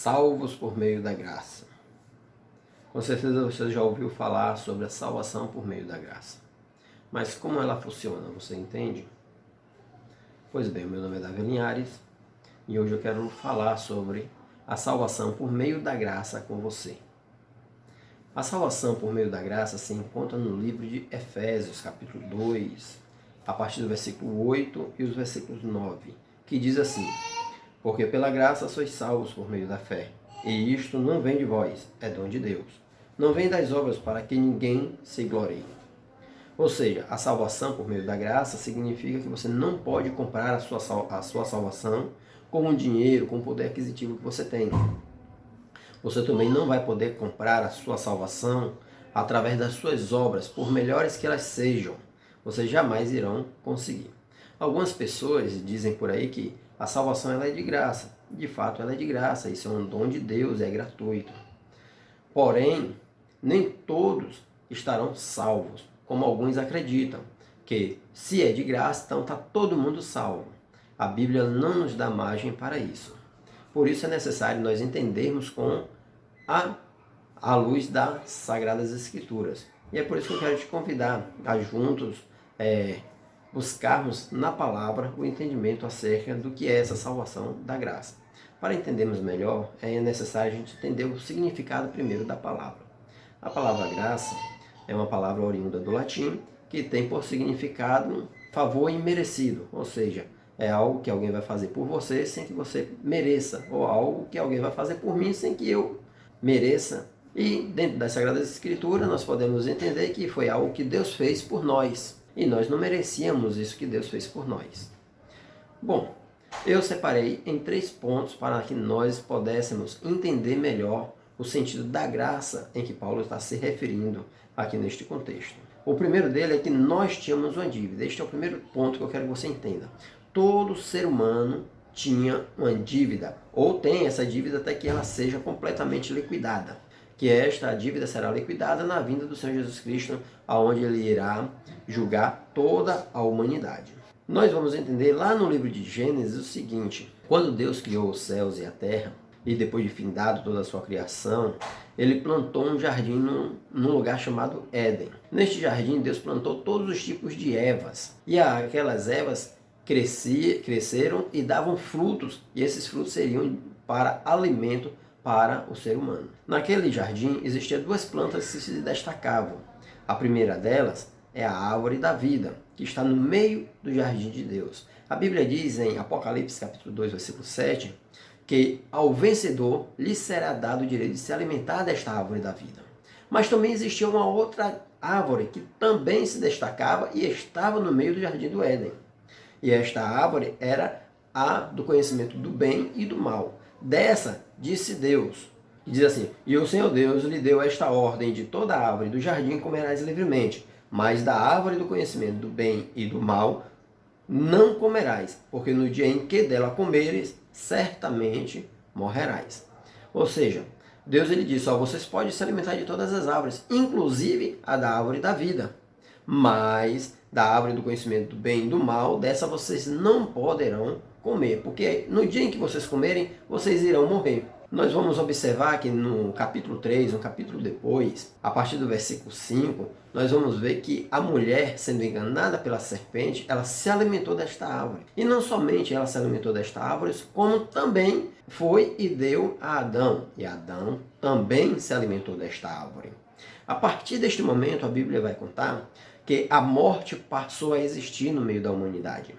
salvos por meio da graça. Com certeza você já ouviu falar sobre a salvação por meio da graça. Mas como ela funciona, você entende? Pois bem, meu nome é Davi Linhares e hoje eu quero falar sobre a salvação por meio da graça com você. A salvação por meio da graça se encontra no livro de Efésios, capítulo 2, a partir do versículo 8 e os versículos 9, que diz assim: porque pela graça sois salvos por meio da fé, e isto não vem de vós, é dom de Deus. Não vem das obras para que ninguém se glorie. Ou seja, a salvação por meio da graça significa que você não pode comprar a sua salvação com o dinheiro, com o poder aquisitivo que você tem. Você também não vai poder comprar a sua salvação através das suas obras, por melhores que elas sejam. Vocês jamais irão conseguir. Algumas pessoas dizem por aí que a salvação ela é de graça. De fato, ela é de graça. Isso é um dom de Deus, é gratuito. Porém, nem todos estarão salvos, como alguns acreditam, que se é de graça, então está todo mundo salvo. A Bíblia não nos dá margem para isso. Por isso é necessário nós entendermos com a luz das Sagradas Escrituras. E é por isso que eu quero te convidar a juntos buscarmos na palavra o entendimento acerca do que é essa salvação da graça. Para entendermos melhor, é necessário a gente entender o significado primeiro da palavra. A palavra graça é uma palavra oriunda do latim que tem por significado favor imerecido, ou seja, é algo que alguém vai fazer por você sem que você mereça, ou algo que alguém vai fazer por mim sem que eu mereça. E dentro das Sagradas Escrituras nós podemos entender que foi algo que Deus fez por nós, e nós não merecíamos isso que Deus fez por nós. Bom, eu separei em 3 pontos para que nós pudéssemos entender melhor o sentido da graça em que Paulo está se referindo aqui neste contexto. O primeiro dele é que nós tínhamos uma dívida. Este é o primeiro ponto que eu quero que você entenda. Todo ser humano tinha uma dívida, ou tem essa dívida até que ela seja completamente liquidada. Que esta dívida será liquidada na vinda do Senhor Jesus Cristo, aonde ele irá julgar toda a humanidade. Nós vamos entender lá no livro de Gênesis o seguinte: quando Deus criou os céus e a terra, e depois de findado toda a sua criação, ele plantou um jardim num lugar chamado Éden. Neste jardim, Deus plantou todos os tipos de ervas, e aquelas ervas cresceram e davam frutos, e esses frutos seriam para alimento para o ser humano. Naquele jardim existiam 2 plantas que se destacavam. A primeira delas é a árvore da vida, que está no meio do jardim de Deus. A Bíblia diz em Apocalipse capítulo 2, versículo 7, que ao vencedor lhe será dado o direito de se alimentar desta árvore da vida. Mas também existia uma outra árvore que também se destacava e estava no meio do jardim do Éden. E esta árvore era a do conhecimento do bem e do mal. Dessa disse Deus, que diz assim: e o Senhor Deus lhe deu esta ordem: de toda a árvore do jardim comerás livremente, mas da árvore do conhecimento do bem e do mal não comerás, porque no dia em que dela comeres, certamente morrerás. Ou seja, Deus ele disse: vocês podem se alimentar de todas as árvores, inclusive a da árvore da vida, mas da árvore do conhecimento do bem e do mal, dessa vocês não poderão comer, porque no dia em que vocês comerem, vocês irão morrer. Nós vamos observar que no capítulo 3, um capítulo depois, a partir do versículo 5, nós vamos ver que a mulher, sendo enganada pela serpente, ela se alimentou desta árvore. E não somente ela se alimentou desta árvore, como também foi e deu a Adão. E Adão também se alimentou desta árvore. A partir deste momento, a Bíblia vai contar que a morte passou a existir no meio da humanidade.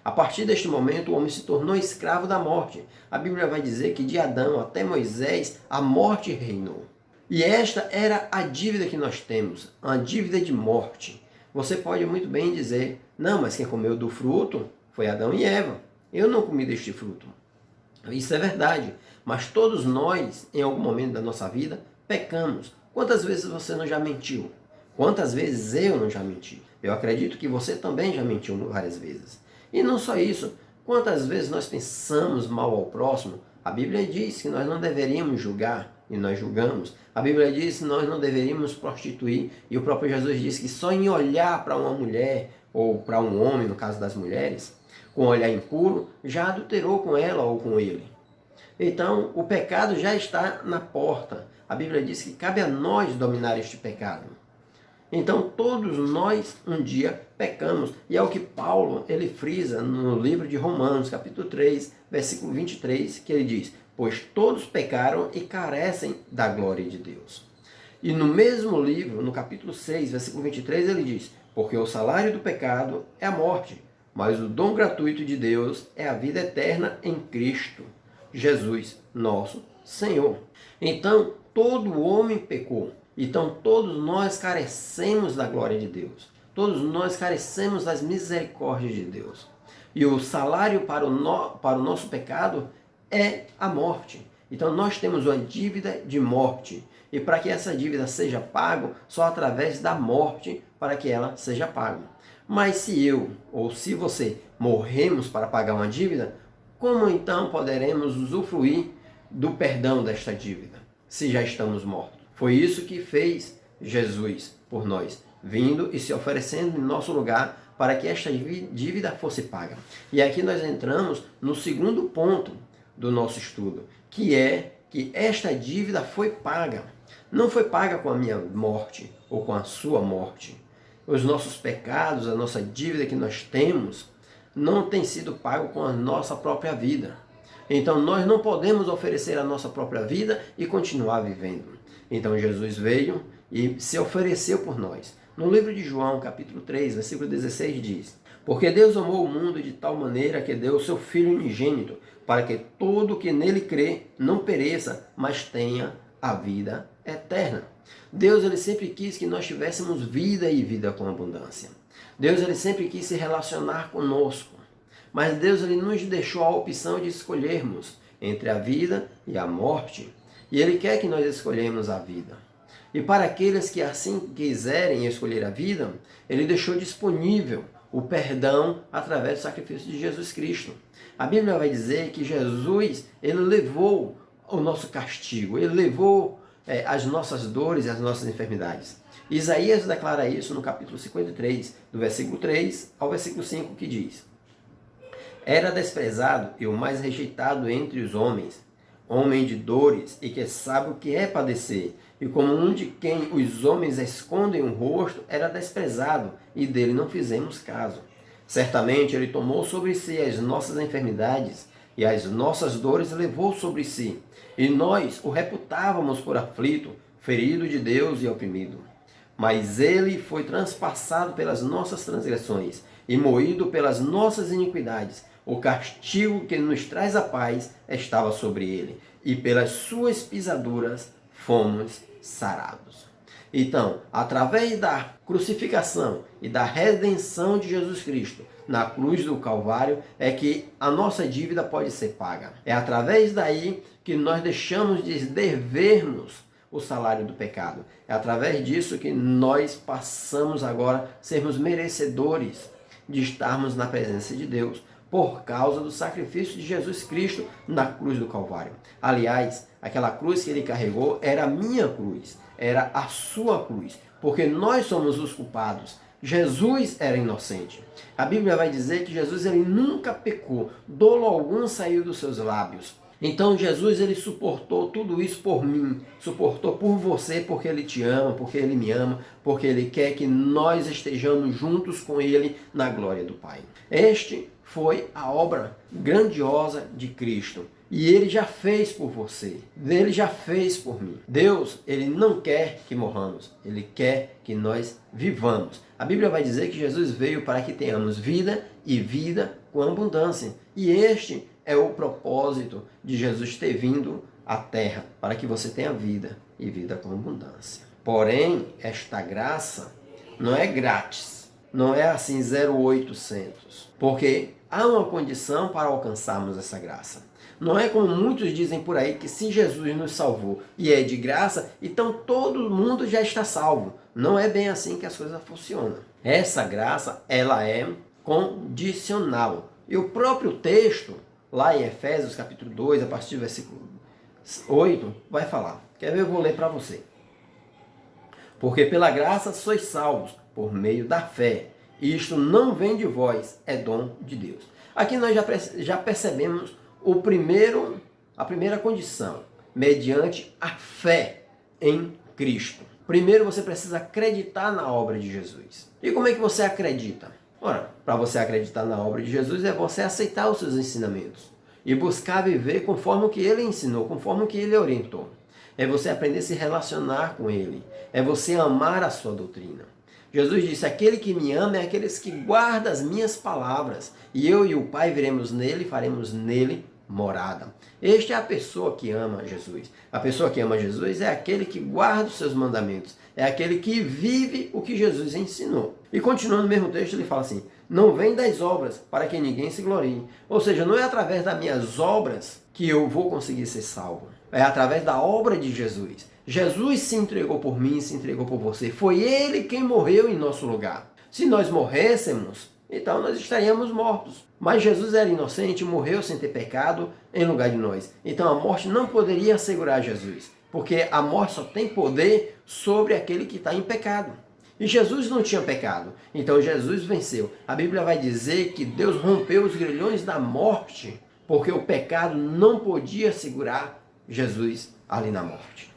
A partir deste momento, o homem se tornou escravo da morte. A Bíblia vai dizer que de Adão até Moisés, a morte reinou. E esta era a dívida que nós temos, a dívida de morte. Você pode muito bem dizer: não, mas quem comeu do fruto foi Adão e Eva. Eu não comi deste fruto. Isso é verdade, mas todos nós, em algum momento da nossa vida, pecamos. Quantas vezes você não já mentiu? Quantas vezes eu não já menti? Eu acredito que você também já mentiu várias vezes. E não só isso, quantas vezes nós pensamos mal ao próximo? A Bíblia diz que nós não deveríamos julgar, e nós julgamos. A Bíblia diz que nós não deveríamos prostituir, e o próprio Jesus diz que só em olhar para uma mulher, ou para um homem, no caso das mulheres, com um olhar impuro, já adulterou com ela ou com ele. Então, o pecado já está na porta. A Bíblia diz que cabe a nós dominar este pecado. Então, todos nós um dia pecamos. E é o que Paulo ele frisa no livro de Romanos, capítulo 3, versículo 23, que ele diz: pois todos pecaram e carecem da glória de Deus. E no mesmo livro, no capítulo 6, versículo 23, ele diz: porque o salário do pecado é a morte, mas o dom gratuito de Deus é a vida eterna em Cristo Jesus, nosso Senhor. Então, todo homem pecou. Então, todos nós carecemos da glória de Deus. Todos nós carecemos das misericórdias de Deus. E o salário para o nosso pecado é a morte. Então, nós temos uma dívida de morte. E para que essa dívida seja paga, só através da morte para que ela seja paga. Mas se eu ou se você morremos para pagar uma dívida, como então poderemos usufruir do perdão desta dívida, se já estamos mortos? Foi isso que fez Jesus por nós, vindo e se oferecendo em nosso lugar para que esta dívida fosse paga. E aqui nós entramos no segundo ponto do nosso estudo, que é que esta dívida foi paga. Não foi paga com a minha morte ou com a sua morte. Os nossos pecados, a nossa dívida que nós temos, não tem sido pago com a nossa própria vida. Então nós não podemos oferecer a nossa própria vida e continuar vivendo. Então Jesus veio e se ofereceu por nós. No livro de João, capítulo 3, versículo 16 diz: porque Deus amou o mundo de tal maneira que deu o seu Filho unigênito, para que todo que nele crê não pereça, mas tenha a vida eterna. Deus ele sempre quis que nós tivéssemos vida e vida com abundância. Deus ele sempre quis se relacionar conosco. Mas Deus ele nos deixou a opção de escolhermos entre a vida e a morte. E Ele quer que nós escolhemos a vida. E para aqueles que assim quiserem escolher a vida, Ele deixou disponível o perdão através do sacrifício de Jesus Cristo. A Bíblia vai dizer que Jesus ele levou o nosso castigo, Ele levou as nossas dores e as nossas enfermidades. Isaías declara isso no capítulo 53, do versículo 3 ao versículo 5, que diz: era desprezado e o mais rejeitado entre os homens, homem de dores e que sabe o que é padecer, e como um de quem os homens escondem o rosto, era desprezado, e dele não fizemos caso. Certamente ele tomou sobre si as nossas enfermidades, e as nossas dores levou sobre si, e nós o reputávamos por aflito, ferido de Deus e oprimido. Mas ele foi transpassado pelas nossas transgressões, e moído pelas nossas iniquidades. O castigo que nos traz a paz estava sobre ele, e pelas suas pisaduras fomos sarados. Então, através da crucificação e da redenção de Jesus Cristo na cruz do Calvário, é que a nossa dívida pode ser paga. É através daí que nós deixamos de devermos o salário do pecado. É através disso que nós passamos agora a sermos merecedores de estarmos na presença de Deus, por causa do sacrifício de Jesus Cristo na cruz do Calvário. Aliás, aquela cruz que ele carregou era a minha cruz, era a sua cruz, porque nós somos os culpados. Jesus era inocente. A Bíblia vai dizer que Jesus ele nunca pecou, dolo algum saiu dos seus lábios. Então Jesus ele suportou tudo isso por mim, suportou por você, porque ele te ama, porque ele me ama, porque ele quer que nós estejamos juntos com ele na glória do Pai. Este foi a obra grandiosa de Cristo. E ele já fez por você. Ele já fez por mim. Deus, ele não quer que morramos. Ele quer que nós vivamos. A Bíblia vai dizer que Jesus veio para que tenhamos vida e vida com abundância. E este é o propósito de Jesus ter vindo à terra, para que você tenha vida e vida com abundância. Porém, esta graça não é grátis. Não é assim 0,800. Porque há uma condição para alcançarmos essa graça. Não é como muitos dizem por aí, que se Jesus nos salvou e é de graça, então todo mundo já está salvo. Não é bem assim que as coisas funcionam. Essa graça, ela é condicional. E o próprio texto, lá em Efésios capítulo 2, a partir do versículo 8, vai falar. Quer ver? Eu vou ler para você. Porque pela graça sois salvos, por meio da fé. Isto não vem de vós, é dom de Deus. Aqui nós já percebemos o primeiro A primeira condição, mediante a fé em Cristo. Primeiro você precisa acreditar na obra de Jesus. E como é que você acredita? Ora, para você acreditar na obra de Jesus é você aceitar os seus ensinamentos e buscar viver conforme o que ele ensinou, conforme o que ele orientou. É você aprender a se relacionar com ele. É você amar a sua doutrina. Jesus disse, aquele que me ama é aquele que guarda as minhas palavras. E eu e o Pai viremos nele e faremos nele morada. Esta é a pessoa que ama Jesus. A pessoa que ama Jesus é aquele que guarda os seus mandamentos. É aquele que vive o que Jesus ensinou. E continuando no mesmo texto, ele fala assim, não vem das obras para que ninguém se glorie. Ou seja, não é através das minhas obras que eu vou conseguir ser salvo. É através da obra de Jesus. Jesus se entregou por mim, se entregou por você. Foi ele quem morreu em nosso lugar. Se nós morrêssemos, então nós estaríamos mortos. Mas Jesus era inocente, morreu sem ter pecado em lugar de nós. Então a morte não poderia assegurar Jesus, porque a morte só tem poder sobre aquele que está em pecado. E Jesus não tinha pecado, então Jesus venceu. A Bíblia vai dizer que Deus rompeu os grilhões da morte, porque o pecado não podia segurar Jesus ali na morte.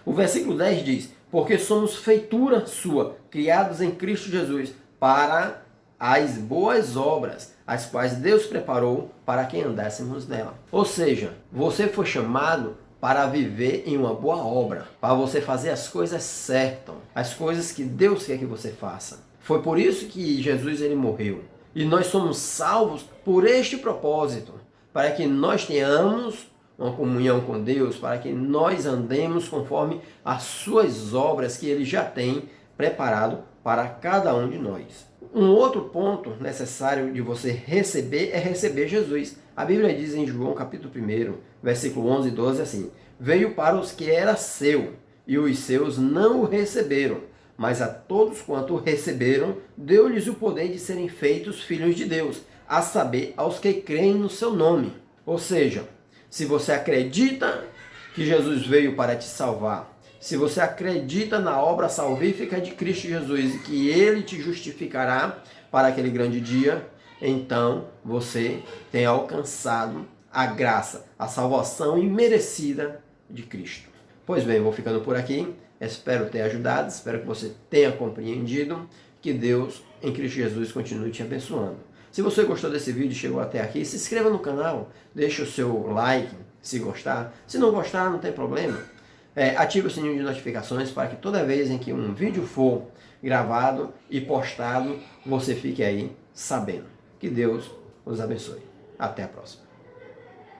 O versículo 10 diz, porque somos feitura sua, criados em Cristo Jesus, para as boas obras, as quais Deus preparou para que andássemos nela. Ou seja, você foi chamado para viver em uma boa obra, para você fazer as coisas certas, as coisas que Deus quer que você faça. Foi por isso que Jesus ele morreu. E nós somos salvos por este propósito, para que nós tenhamos uma comunhão com Deus, para que nós andemos conforme as suas obras que ele já tem preparado para cada um de nós. Um outro ponto necessário de você receber é receber Jesus. A Bíblia diz em João capítulo 1, versículo 11 e 12 assim, veio para os que era seu, e os seus não o receberam, mas a todos quanto o receberam, deu-lhes o poder de serem feitos filhos de Deus, a saber, aos que creem no seu nome. Ou seja, se você acredita que Jesus veio para te salvar, se você acredita na obra salvífica de Cristo Jesus e que ele te justificará para aquele grande dia, então você tem alcançado a graça, a salvação imerecida de Cristo. Pois bem, vou ficando por aqui. Espero ter ajudado, espero que você tenha compreendido. Que Deus, em Cristo Jesus, continue te abençoando. Se você gostou desse vídeo e chegou até aqui, se inscreva no canal, deixe o seu like, se gostar. Se não gostar, não tem problema. Ative o sininho de notificações para que toda vez em que um vídeo for gravado e postado, você fique aí sabendo. Que Deus os abençoe. Até a próxima.